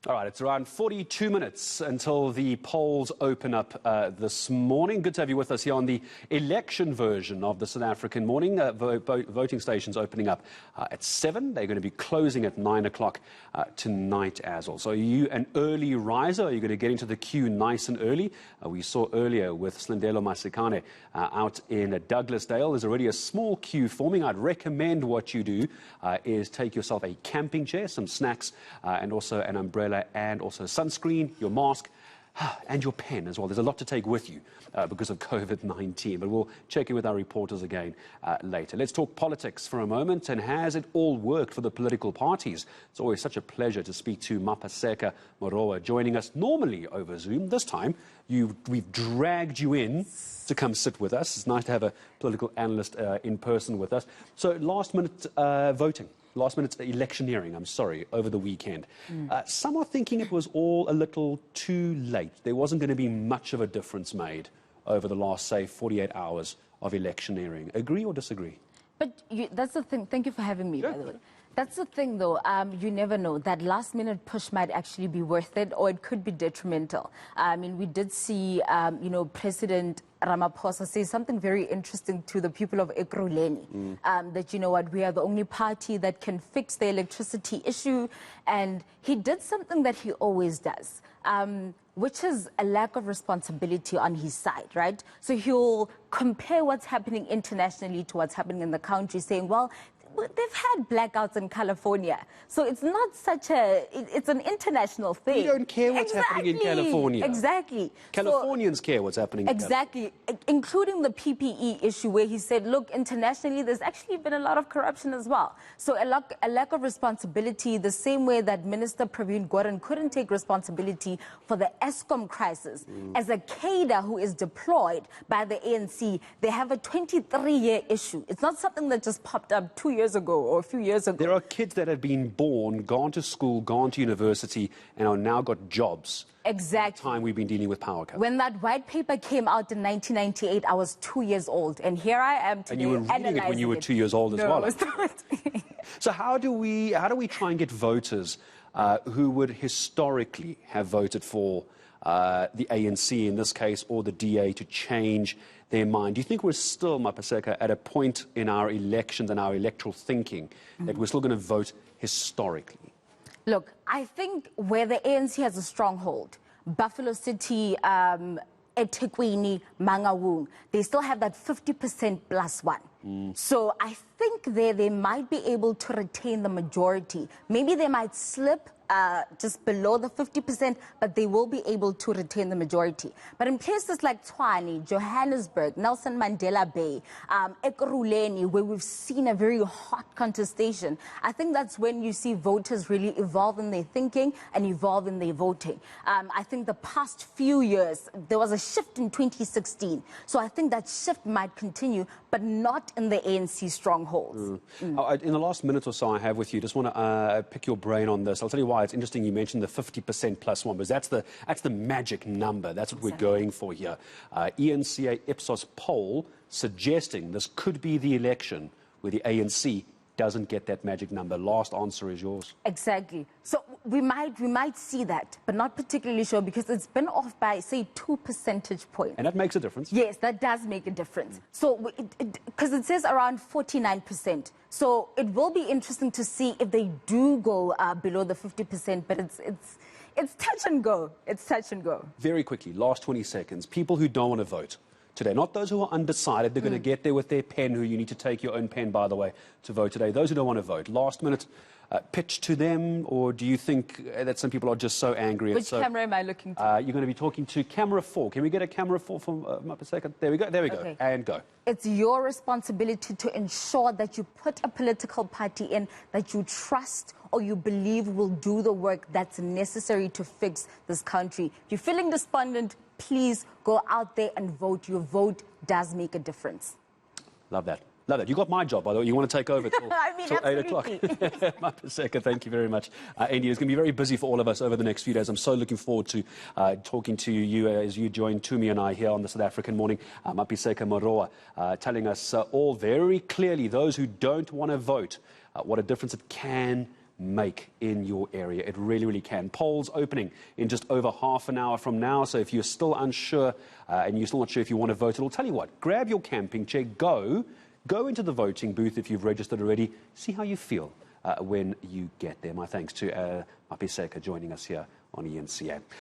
All right, it's around 42 minutes until the polls open up this morning. Good to have you with us here on the election version of the South African morning. Voting stations opening up at 7. They're going to be closing at 9 o'clock tonight as well. So are you an early riser? Are you going to get into the queue nice and early? We saw earlier with Slindelo Masekane out in Douglasdale. There's already a small queue forming. I'd recommend what you do is take yourself a camping chair, some snacks, and also an umbrella, and also sunscreen, your mask, and your pen as well. There's a lot to take with you because of COVID-19, but we'll check in with our reporters again later. Let's talk politics for a moment, and has it all worked for the political parties? It's always such a pleasure to speak to Mapaseka Muroa, joining us normally over Zoom. This time, we've dragged you in to come sit with us. It's nice to have a political analyst in person with us. So last-minute voting. Last-minute electioneering, over the weekend. Some are thinking it was all a little too late. There wasn't going to be much of a difference made over the last, say, 48 hours of electioneering. Agree or disagree? But that's the thing. Thank you for having me, by the way. That's the thing, though. You never know. That last-minute push might actually be worth it, or it could be detrimental. I mean, we did see, President Ramaphosa say something very interesting to the people of Ekurhuleni, that, you know what, we are the only party that can fix the electricity issue. And he did something that he always does, which is a lack of responsibility on his side, right? So he'll compare what's happening internationally to what's happening in the country, saying, well, they've had blackouts in California. So it's not such it's an international thing. We don't care what's happening in California. Exactly. Californians care what's happening in California. Including the PPE issue, where he said, look, internationally, there's actually been a lot of corruption as well. So a lack of responsibility, the same way that Minister Pravin Gordhan couldn't take responsibility for the Eskom crisis. As a cadre who is deployed by the ANC, they have a 23-year issue. It's not something that just popped up 2 years ago or a few years ago. There are kids that have been born, gone to school, gone to university, and are now got jobs. Exactly. The time we've been dealing with power cuts. When that white paper came out in 1998, I was 2 years old, and here I am today. And you were reading it when you were 2 years old as well. No, I was not. So how do we try and get voters who would historically have voted for the ANC in this case, or the DA, to change their mind? Do you think we're still, Mapaseka, at a point in our elections and our electoral thinking that we're still going to vote historically? Look, I think where the ANC has a stronghold, Buffalo City, eThekwini, Mangaung, they still have that 50% plus one. So I think they might be able to retain the majority. Maybe they might slip just below the 50%, but they will be able to retain the majority. But in places like Tshwane, Johannesburg, Nelson Mandela Bay, Ekurhuleni, where we've seen a very hot contestation, I think that's when you see voters really evolve in their thinking and evolve in their voting. I think the past few years, there was a shift in 2016. So I think that shift might continue, but not in the ANC strongholds. In the last minute or so I have with you, just want to pick your brain on this. I'll tell you why it's interesting you mentioned the 50% plus one, because that's the magic number. That's what we're going for here. eNCA Ipsos poll suggesting this could be the election where the ANC doesn't get that magic number. Last answer is yours. Exactly. So we might see that, but not particularly sure, because it's been off by, say, 2 percentage points. And that makes a difference. Yes, that does make a difference. So, because it says around 49%. So it will be interesting to see if they do go below the 50%, but it's touch and go. It's touch and go. Very quickly, last 20 seconds. People who don't want to vote today, not those who are undecided, they're going to get there with their pen, who you need to take your own pen, by the way, to vote today. Those who don't want to vote, last minute pitch to them, or do you think that some people are just so angry? Which camera am I looking to? You're going to be talking to camera 4. Can we get a camera 4 from Mapaseka? There we go. There we go. And go. It's your responsibility to ensure that you put a political party in that you trust or you believe will do the work that's necessary to fix this country. If you're feeling despondent, please go out there and vote. Your vote does make a difference. Love that. Love that. You got my job, by the way. You want to take over till 8 o'clock. Mapaseka, thank you very much. Andy, it's going to be very busy for all of us over the next few days. I'm so looking forward to talking to you as you join Tumi and I here on the South African morning. Mapaseka Muroa telling us all very clearly, those who don't want to vote, what a difference it can make in your area. It really, really can. Polls opening in just over half an hour from now. So if you're still unsure and you're still not sure if you want to vote, it'll tell you what. Grab your camping chair, go into the voting booth if you've registered already. See how you feel when you get there. My thanks to Mapaseka joining us here on eNCA.